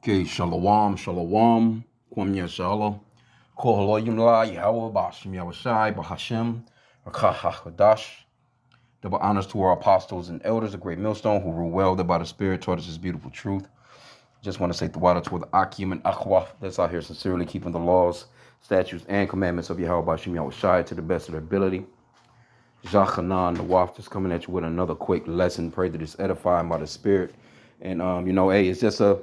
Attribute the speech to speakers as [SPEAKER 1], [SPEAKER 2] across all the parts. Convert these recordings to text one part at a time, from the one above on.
[SPEAKER 1] Okay, shalom, shalom, kwam yashala, kohaloyim la, Yahweh, Bashim Yahushai, Bahashem, Rakah Double honors to our apostles and elders, a great millstone who rule well, that by the Spirit taught us his beautiful truth. Just want to say the water toward the H.I.M and Akhwa that's out here sincerely keeping the laws, statutes, and commandments of Yahweh, Bashim Yahushai to the best of their ability. Jachanan, the Waf, just coming at you with another quick lesson. Pray that it's edifying by the Spirit. And, hey, it's just a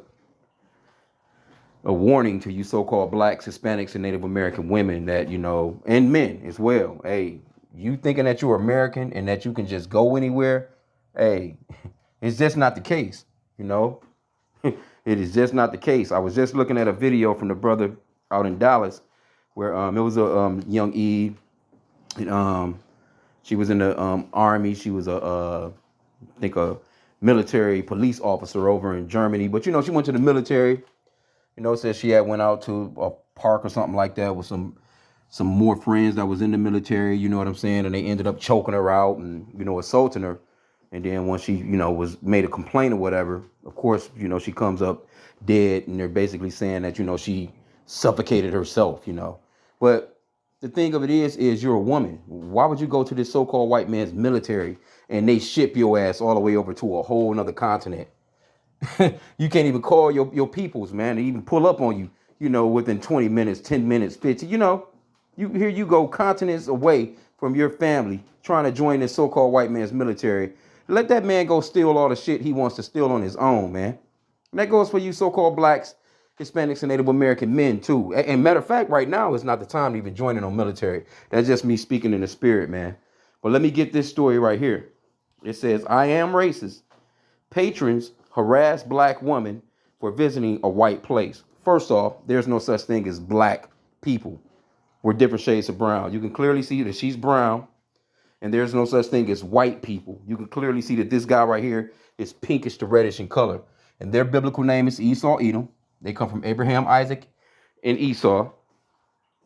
[SPEAKER 1] warning to you so-called blacks, Hispanics, and Native American women that, and men as well. Hey, you thinking that you're American and that you can just go anywhere? Hey, it's just not the case, It is just not the case. I was just looking at a video from the brother out in Dallas where it was a young Eve. And, she was in the army. She was I think a military police officer over in Germany. But, she went to the military. Says she had went out to a park or something like that with some more friends that was in the military, you know what I'm saying? And they ended up choking her out and, assaulting her. And then once she, was made a complaint or whatever, of course, she comes up dead. And they're basically saying that, she suffocated herself, But the thing of it is you're a woman. Why would you go to this so-called white man's military and they ship your ass all the way over to a whole nother continent? You can't even call your peoples, man. They even pull up on you, within 20 minutes, 10 minutes, 50. Here you go continents away from your family trying to join this so-called white man's military. Let that man go steal all the shit he wants to steal on his own, man. And that goes for you so-called blacks, Hispanics, and Native American men, too. And matter of fact, right now is not the time to even join in no military. That's just me speaking in the spirit, man. But let me get this story right here. It says, I am racist. Patrons harass black woman for visiting a white place. First off, there's no such thing as black people. We're different shades of brown. You can clearly see that she's brown, and there's no such thing as white people. You can clearly see that this guy right here is pinkish to reddish in color, and their biblical name is Esau, Edom. They come from Abraham, Isaac, and Esau.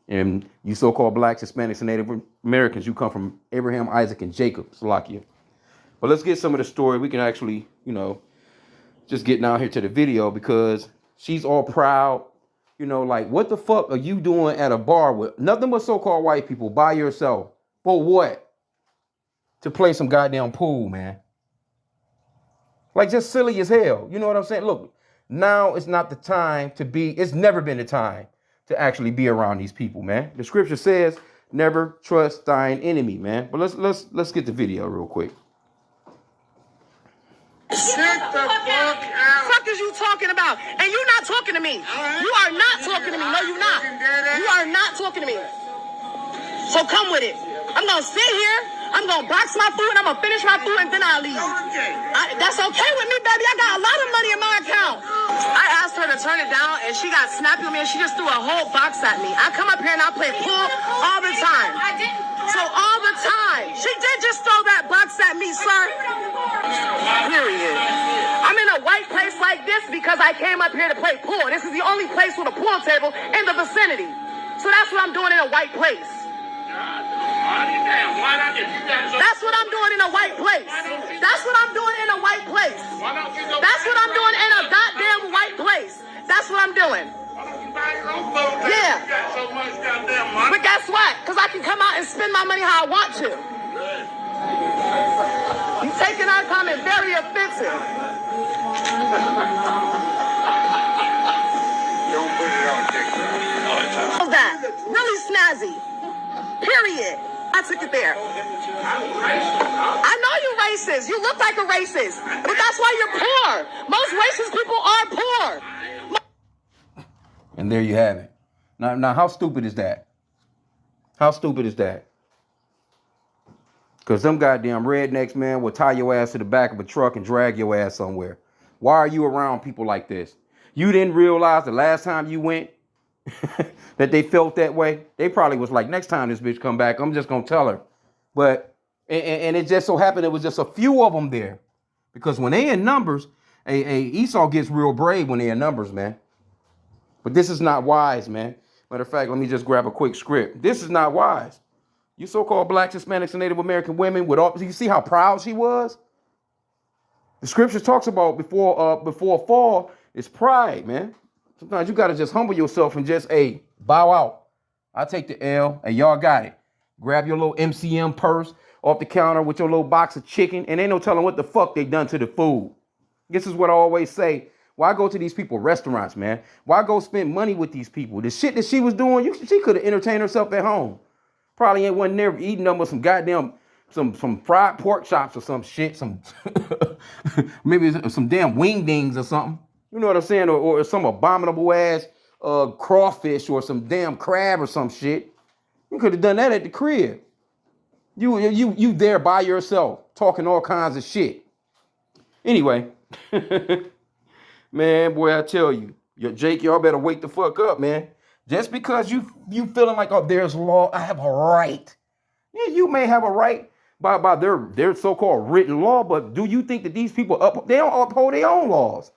[SPEAKER 1] And you so-called blacks, Hispanics, and Native Americans, you come from Abraham, Isaac, and Jacob, Salakia. But let's get some of the story. We can actually, just getting out here to the video because she's all proud, like, what the fuck are you doing at a bar with nothing but so-called white people by yourself? For what? To play some goddamn pool, man. Like, just silly as hell. You know what I'm saying? Look, now it's not the time to be, it's never been the time to actually be around these people, man. The scripture says, never trust thine enemy, man. But let's get the video real quick.
[SPEAKER 2] Sit the fuck out. Fuck is you talking about? And you not talking to me. You are not talking to me. No, you not. You are not talking to me. So come with it. I'm going to sit here. I'm going to box my food. I'm going to finish my food and then I'll leave. That's okay with me, baby. I got a lot of money in my account. I asked her to turn it down and she got snappy with me and she just threw a whole box at me. I come up here and I play pool all the time. I didn't. So all the time. She did just throw that box at me, sir. Period. I'm in a white place like this because I came up here to play pool. This is the only place with a pool table in the vicinity. So that's what I'm doing in a white place. That's what I'm doing in a white place. That's what I'm doing in a white place. That's what I'm doing in a goddamn white place. That's what I'm doing. Yeah. But guess what? Because I can come out and spend my money how I want to. You taking our comment very offensive.
[SPEAKER 3] Don't put it on TikTok.
[SPEAKER 2] All that. Really snazzy. Period. I took it there. I know you're racist. You look like a racist. But that's why you're poor. Most racist people are poor.
[SPEAKER 1] And there you have it. Now, how stupid is that? How stupid is that? Because them goddamn rednecks, man, will tie your ass to the back of a truck and drag your ass somewhere. Why are you around people like this? You didn't realize the last time you went that they felt that way? They probably was like, next time this bitch come back, I'm just going to tell her. But, and it just so happened it was just a few of them there. Because when they in numbers, Esau gets real brave when they in numbers, man. But this is not wise, man. Matter of fact, let me just grab a quick script. This is not wise. You so-called blacks, Hispanics, and Native American women, you see how proud she was? The scripture talks about before fall is pride, man. Sometimes you gotta just humble yourself and just, hey, bow out. I take the L, and y'all got it. Grab your little MCM purse off the counter with your little box of chicken, and ain't no telling what the fuck they done to the food. This is what I always say. Why go to these people restaurants, man? Why go spend money with these people? The shit that she was doing, she could have entertained herself at home. Probably ain't wasn't there eating them with some goddamn some fried pork chops or some shit, some maybe some damn wingdings or something. You know what I'm saying? Or some abominable ass crawfish or some damn crab or some shit. You could have done that at the crib. You there by yourself talking all kinds of shit. Anyway, man, boy, I tell you, Jake, y'all better wake the fuck up, man. Just because you feeling like, oh, there's law, I have a right. Yeah, you may have a right by their so-called written law, but do you think that these people they don't uphold their own laws?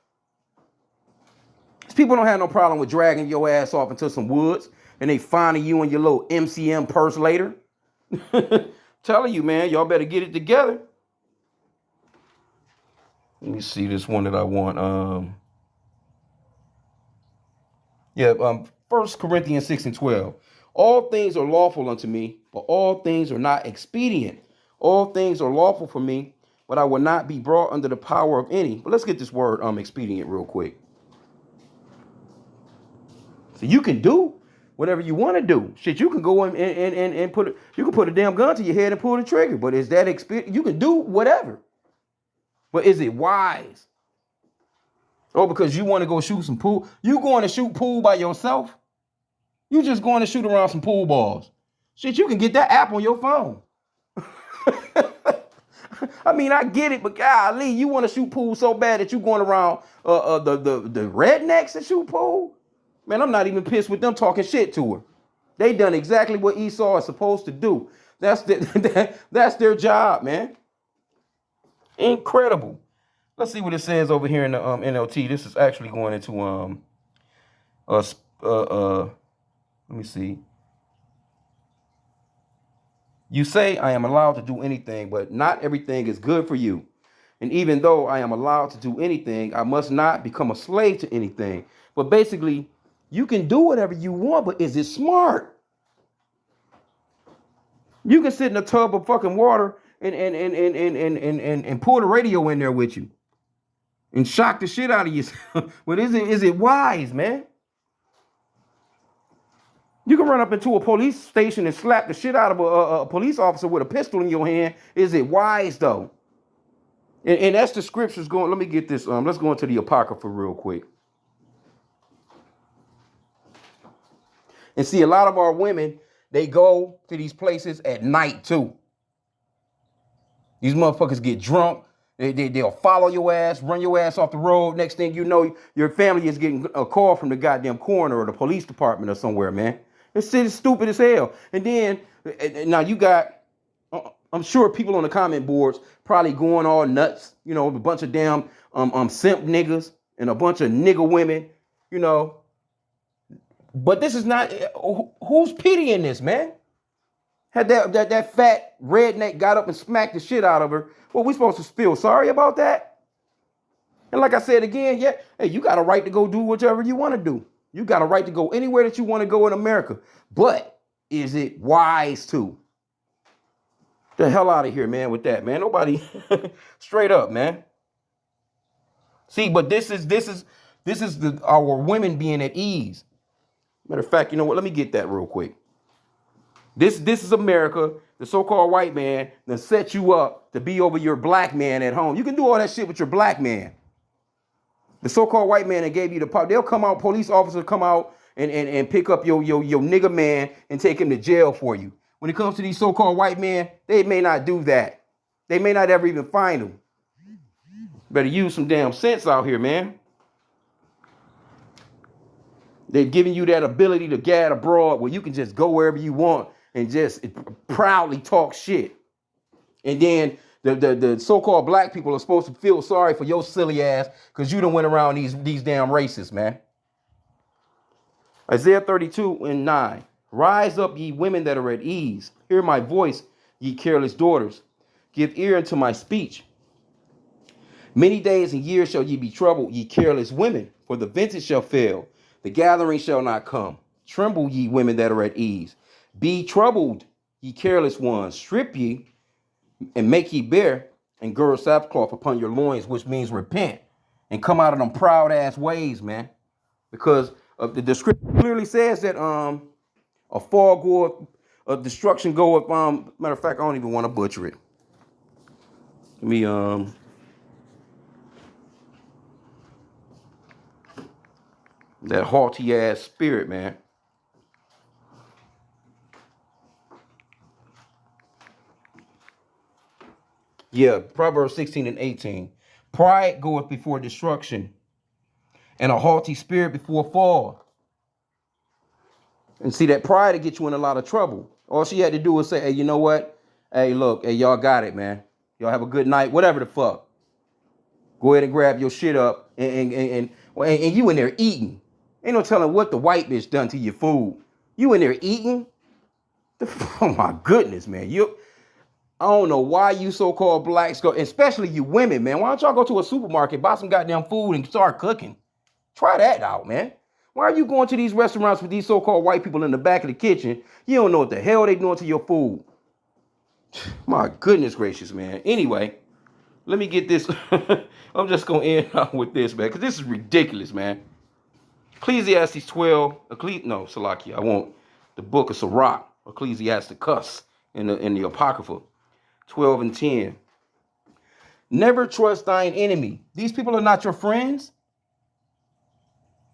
[SPEAKER 1] These people don't have no problem with dragging your ass off into some woods and they finding you in your little MCM purse later. Telling you, man, y'all better get it together. Let me see this one that I want. 1 Corinthians 6:12. All things are lawful unto me, but all things are not expedient. All things are lawful for me, but I will not be brought under the power of any. But let's get this word expedient real quick. So you can do whatever you want to do. Shit, you can go in and you can put a damn gun to your head and pull the trigger. But is that expedient? You can do whatever. But is it wise? Oh, because you want to go shoot some pool. You going to shoot pool by yourself? You just going to shoot around some pool balls. Shit, you can get that app on your phone. I mean, I get it, but golly, you want to shoot pool so bad that you going around the rednecks that shoot pool? Man, I'm not even pissed with them talking shit to her. They done exactly what Esau is supposed to do. That's their job, man. Incredible. Let's see what it says over here in the NLT. This is actually going into let me see. You say I am allowed to do anything, but not everything is good for you. And even though I am allowed to do anything, I must not become a slave to anything. But basically, you can do whatever you want, but is it smart? You can sit in a tub of fucking water and pull the radio in there with you and shock the shit out of yourself. But is it wise, man? You can run up into a police station and slap the shit out of a police officer with a pistol in your hand. Is it wise, though? And that's the scriptures going. Let me get this. Let's go into the Apocrypha real quick. And see, a lot of our women, they go to these places at night, too. These motherfuckers get drunk. They'll follow your ass, run your ass off the road. Next thing you know, your family is getting a call from the goddamn coroner or the police department or somewhere, man. This shit is stupid as hell. And then, now you got, I'm sure people on the comment boards probably going all nuts. You know, a bunch of damn simp niggas and a bunch of nigga women, you know. But this is not, who's pitying this, man? Had that fat redneck got up and smacked the shit out of her. Well, we supposed to feel sorry about that? And like I said again, yeah, hey, you got a right to go do whatever you want to do. You got a right to go anywhere that you want to go in America. But is it wise to? The hell out of here, man, with that, man. Nobody, straight up, man. See, but this is our women being at ease. Matter of fact, you know what? Let me get that real quick. This is America. The so-called white man that set you up to be over your black man at home. You can do all that shit with your black man. The so-called white man that gave you the power. They'll come out, police officers come out and pick up your nigga man and take him to jail for you. When it comes to these so-called white men, they may not do that. They may not ever even find them. Better use some damn sense out here, man. They've given you that ability to gad abroad where you can just go wherever you want and just proudly talk shit. And then the so-called black people are supposed to feel sorry for your silly ass because you done went around these damn racists, man. Isaiah 32:9. Rise up, ye women that are at ease. Hear my voice, ye careless daughters. Give ear unto my speech. Many days and years shall ye be troubled, ye careless women, for the vintage shall fail. The gathering shall not come. Tremble, ye women that are at ease. Be troubled, ye careless ones. Strip ye and make ye bare and gird sackcloth upon your loins, which means repent and come out of them proud ass ways, man. Because the scripture clearly says that a fall goeth, a destruction goeth. Matter of fact, I don't even want to butcher it. Let me that haughty ass spirit, man. Yeah, Proverbs 16 and 18. Pride goeth before destruction, and a haughty spirit before fall. And see, that pride to get you in a lot of trouble. All she had to do was say, hey, you know what? Hey, look, hey, y'all got it, man. Y'all have a good night, whatever the fuck. Go ahead and grab your shit up and you in there eating. Ain't no telling what the white bitch done to your food. You in there eating? Oh my goodness, man. I don't know why you so-called blacks go, especially you women, man. Why don't y'all go to a supermarket, buy some goddamn food and start cooking? Try that out, man. Why are you going to these restaurants with these so-called white people in the back of the kitchen? You don't know what the hell they doing to your food. My goodness gracious, man. Anyway, let me get this. I'm just going to end out with this, man, because this is ridiculous, man. Ecclesiastes 12, Salakia. I want the book of Sirach, Ecclesiasticus, in the Apocrypha, 12 and 10. Never trust thine enemy. These people are not your friends.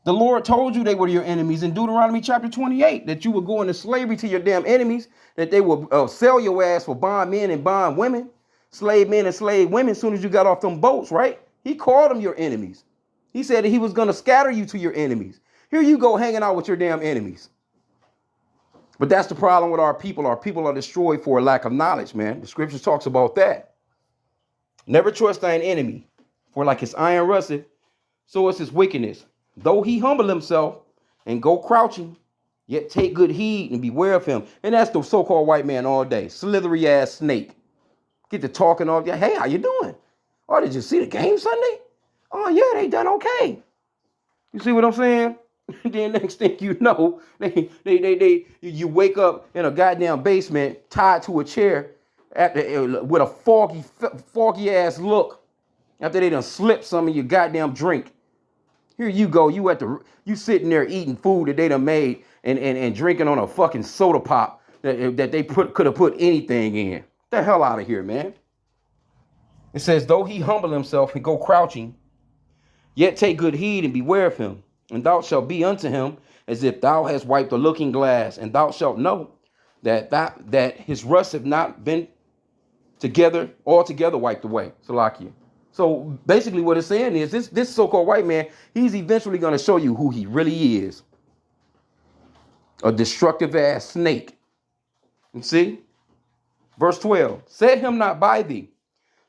[SPEAKER 1] The Lord told you they were your enemies in Deuteronomy chapter 28, that you would go into slavery to your damn enemies, that they will sell your ass for bond men and bond women, slave men and slave women as soon as you got off them boats, right? He called them your enemies. He said that he was going to scatter you to your enemies. Here you go hanging out with your damn enemies. But that's the problem with our people. Our people are destroyed for a lack of knowledge, man. The scriptures talks about that. Never trust thine enemy, for like his iron rusteth, so is his wickedness. Though he humble himself and go crouching, yet take good heed and beware of him. And that's the so-called white man all day. Slithery ass snake. Get to talking all day. Hey, how you doing? Oh, did you see the game Sunday? Oh, yeah, they done okay. You see what I'm saying? Then next thing you know, you wake up in a goddamn basement tied to a chair with a foggy ass look after they done slipped some of your goddamn drink. Here you go, you sitting there eating food that they done made and drinking on a fucking soda pop that they could have put anything in. Get the hell out of here, man. It says, though he humble himself and go crouching, yet take good heed and beware of him. And thou shalt be unto him as if thou hast wiped a looking glass, and thou shalt know that his rust have not been altogether wiped away. Salakia. So basically what it's saying is this so-called white man, he's eventually going to show you who he really is. A destructive ass snake. You see? Verse 12. Set him not by thee,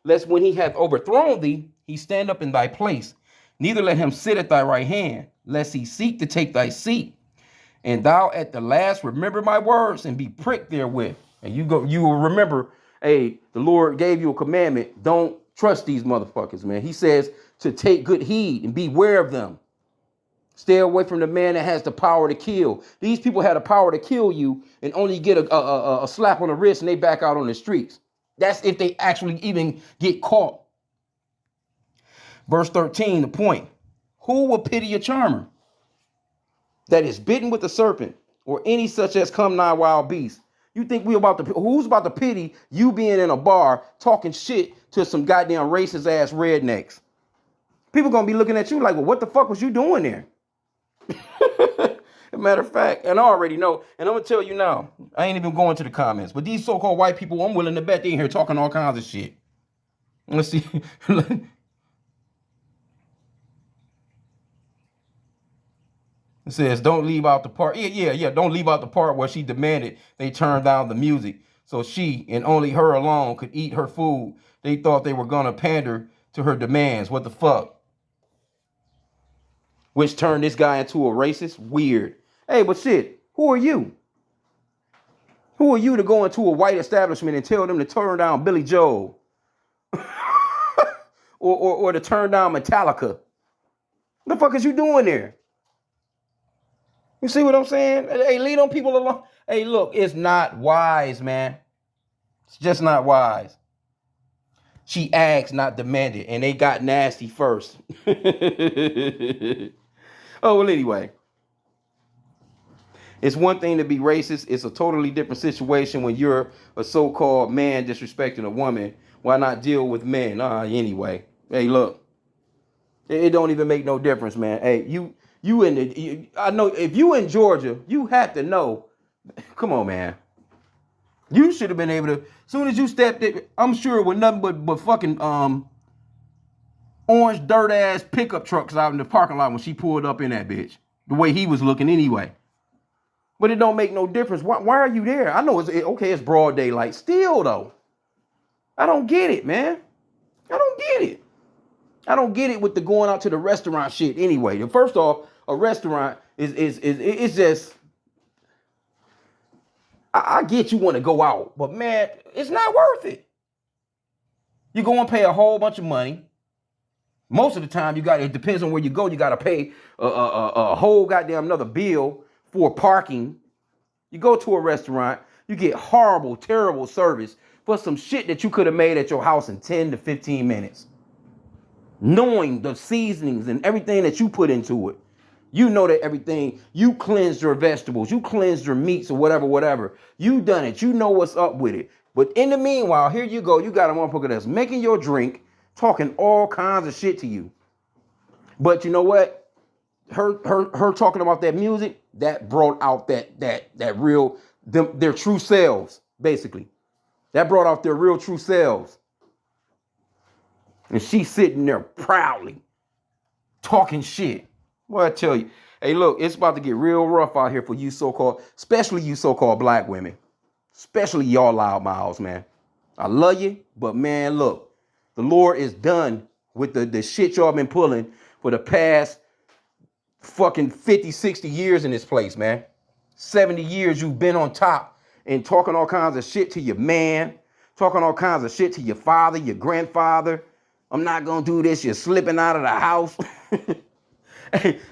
[SPEAKER 1] lest when he hath overthrown thee, he stand up in thy place. Neither let him sit at thy right hand, lest he seek to take thy seat. And thou at the last remember my words and be pricked therewith. And you will remember, hey, the Lord gave you a commandment. Don't trust these motherfuckers, man. He says to take good heed and beware of them. Stay away from the man that has the power to kill. These people had the power to kill you and only get a slap on the wrist and they back out on the streets. That's if they actually even get caught. Verse 13, the point. Who will pity a charmer that is bitten with a serpent or any such as come nigh wild beast? You think who's about to pity you being in a bar talking shit to some goddamn racist ass rednecks? People gonna be looking at you like, well, what the fuck was you doing there? As a matter of fact, and I already know, and I'm gonna tell you now, I ain't even going to the comments, but these so-called white people, I'm willing to bet they in here talking all kinds of shit. Let's see. It says, don't leave out the part. Yeah. Don't leave out the part where she demanded they turn down the music so she and only her alone could eat her food. They thought they were going to pander to her demands. What the fuck? Which turned this guy into a racist? Weird. Hey, but shit, who are you? Who are you to go into a white establishment and tell them to turn down Billy Joel? or to turn down Metallica? What the fuck is you doing there? You see what I'm saying? Hey, leave them people alone. Hey, look, it's not wise, man. It's just not wise. She asked, not demanded, and they got nasty first. Oh, well, anyway. It's one thing to be racist. It's a totally different situation when you're a so-called man disrespecting a woman. Why not deal with men? Anyway. Hey, look. It don't even make no difference, man. Hey, I know if you in Georgia, you have to know. Come on, man. You should have been able to, as soon as you stepped in, I'm sure it was nothing but fucking orange dirt ass pickup trucks out in the parking lot when she pulled up in that bitch. The way he was looking anyway. But it don't make no difference. Why are you there? I know it's broad daylight. Still though. I don't get it, man. I don't get it. I don't get it with the going out to the restaurant shit anyway. First off, a restaurant is just, I get you want to go out, but man, it's not worth it. You go and pay a whole bunch of money. Most of the time, it depends on where you go, you got to pay a whole goddamn another bill for parking. You go to a restaurant, you get horrible, terrible service for some shit that you could have made at your house in 10 to 15 minutes. Knowing the seasonings and everything that you put into it. You know that everything, you cleansed your vegetables, you cleansed your meats or whatever. You done it. You know what's up with it. But in the meanwhile, here you go. You got a motherfucker that's making your drink, talking all kinds of shit to you. But you know what? Her talking about that music, that brought out that real, their true selves, basically. That brought out their real true selves. And she's sitting there proudly talking shit. Well, I tell you, hey, look, it's about to get real rough out here for you especially you so-called black women. Especially y'all loudmouths, man. I love you, but man, look, the Lord is done with the shit y'all been pulling for the past fucking 50, 60 years in this place, man. 70 years you've been on top and talking all kinds of shit to your man, talking all kinds of shit to your father, your grandfather. I'm not going to do this. You're slipping out of the house.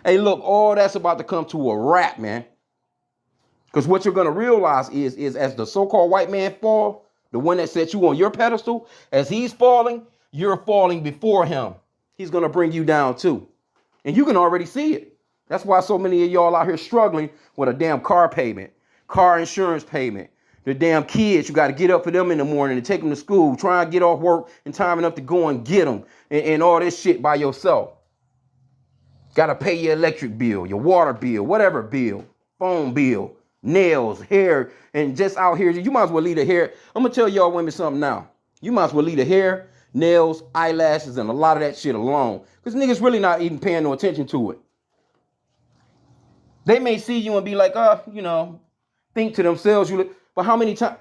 [SPEAKER 1] Hey, look, all that's about to come to a wrap, man. Because what you're going to realize is as the so-called white man fall, the one that set you on your pedestal, as he's falling, you're falling before him. He's going to bring you down too. And you can already see it. That's why so many of y'all out here struggling with a damn car payment, car insurance payment. The damn kids, you got to get up for them in the morning and take them to school, try and get off work in time enough to go and get them and all this shit by yourself. Got to pay your electric bill, your water bill, whatever bill, phone bill, nails, hair, and just out here, you might as well leave the hair. I'm going to tell y'all women something now. You might as well leave the hair, nails, eyelashes, and a lot of that shit alone. Because niggas really not even paying no attention to it. They may see you and be like, think to themselves, but how many times,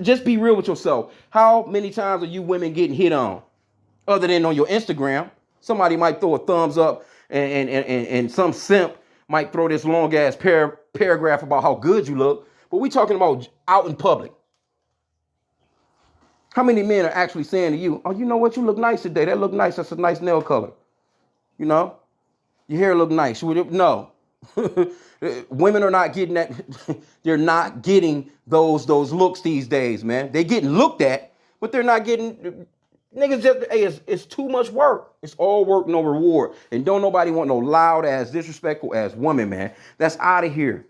[SPEAKER 1] just be real with yourself. How many times are you women getting hit on? Other than on your Instagram, somebody might throw a thumbs up and some simp might throw this long ass paragraph about how good you look. But we talking about out in public. How many men are actually saying to you, oh, you know what? You look nice today. That look nice. That's a nice nail color. You know, your hair look nice. No. Women are not getting that. They're not getting those looks these days, man. They're getting looked at, but they're not getting. Niggas just, hey, it's too much work. It's all work, no reward. And don't nobody want no loud ass, disrespectful ass woman, man. That's out of here.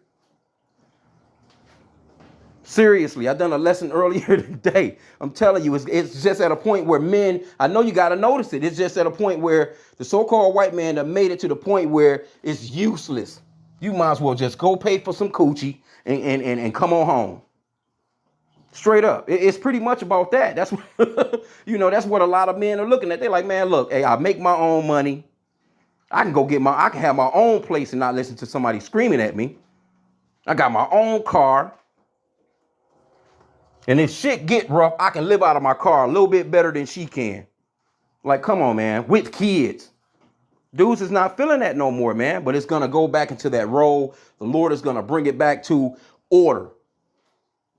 [SPEAKER 1] Seriously, I done a lesson earlier today. I'm telling you, it's just at a point where men, I know you got to notice it. It's just at a point where the so-called white man have made it to the point where it's useless. You might as well just go pay for some coochie and come on home. Straight up. It's pretty much about that. That's what, that's what a lot of men are looking at. They're like, man, look, hey, I make my own money. I can have my own place and not listen to somebody screaming at me. I got my own car. And if shit get rough, I can live out of my car a little bit better than she can. Like, come on, man, with kids. Dudes is not feeling that no more, man. But it's going to go back into that role. The Lord is going to bring it back to order.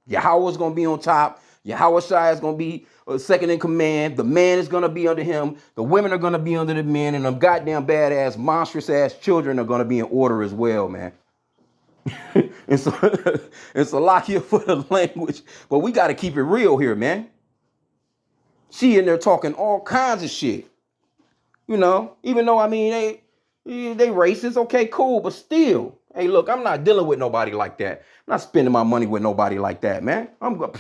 [SPEAKER 1] Yahweh's going to be on top. Yahushua is going to be second in command. The man is going to be under him. The women are going to be under the men. And them goddamn badass, monstrous ass children are going to be in order as well, man. And so it's a lot here for the language. But we got to keep it real here, man. She in there talking all kinds of shit. You know, even though, I mean, they racist. Okay, cool. But still, hey, look, I'm not dealing with nobody like that. I'm not spending my money with nobody like that, man. I'm going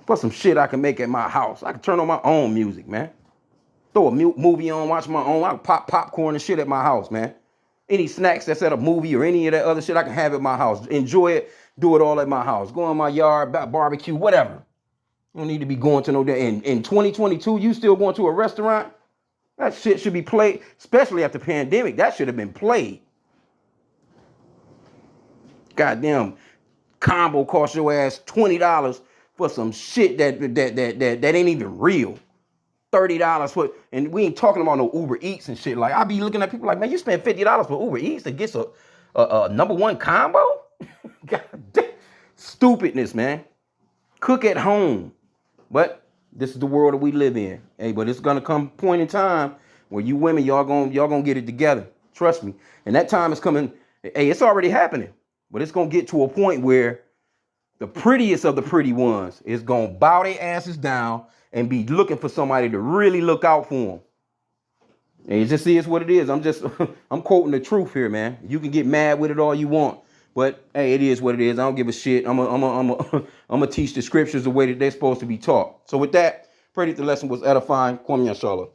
[SPEAKER 1] for some shit I can make at my house. I can turn on my own music, man. Throw a movie on, watch my own. I can pop popcorn and shit at my house, man. Any snacks that's at a movie or any of that other shit I can have at my house. Enjoy it. Do it all at my house. Go in my yard, barbecue, whatever. You don't need to be going to no day. In 2022, you still going to a restaurant? That shit should be played, especially after the pandemic. That should have been played. Goddamn combo cost your ass $20 for some shit that ain't even real. $30 for, and we ain't talking about no Uber Eats and shit. Like, I be looking at people like, man, you spend $50 for Uber Eats to get a #1 combo? God damn. Stupidness, man. Cook at home. But this is the world that we live in. Hey, but it's gonna come a point in time where you women, y'all gonna get it together. Trust me. And that time is coming. Hey, it's already happening. But it's gonna get to a point where the prettiest of the pretty ones is gonna bow their asses down and be looking for somebody to really look out for them. And it just is what it is. I'm quoting the truth here, man. You can get mad with it all you want. But hey, it is what it is. I don't give a shit. I'm gonna teach the scriptures the way that they're supposed to be taught. So with that, pray that the lesson was edifying. Kwame Yashala.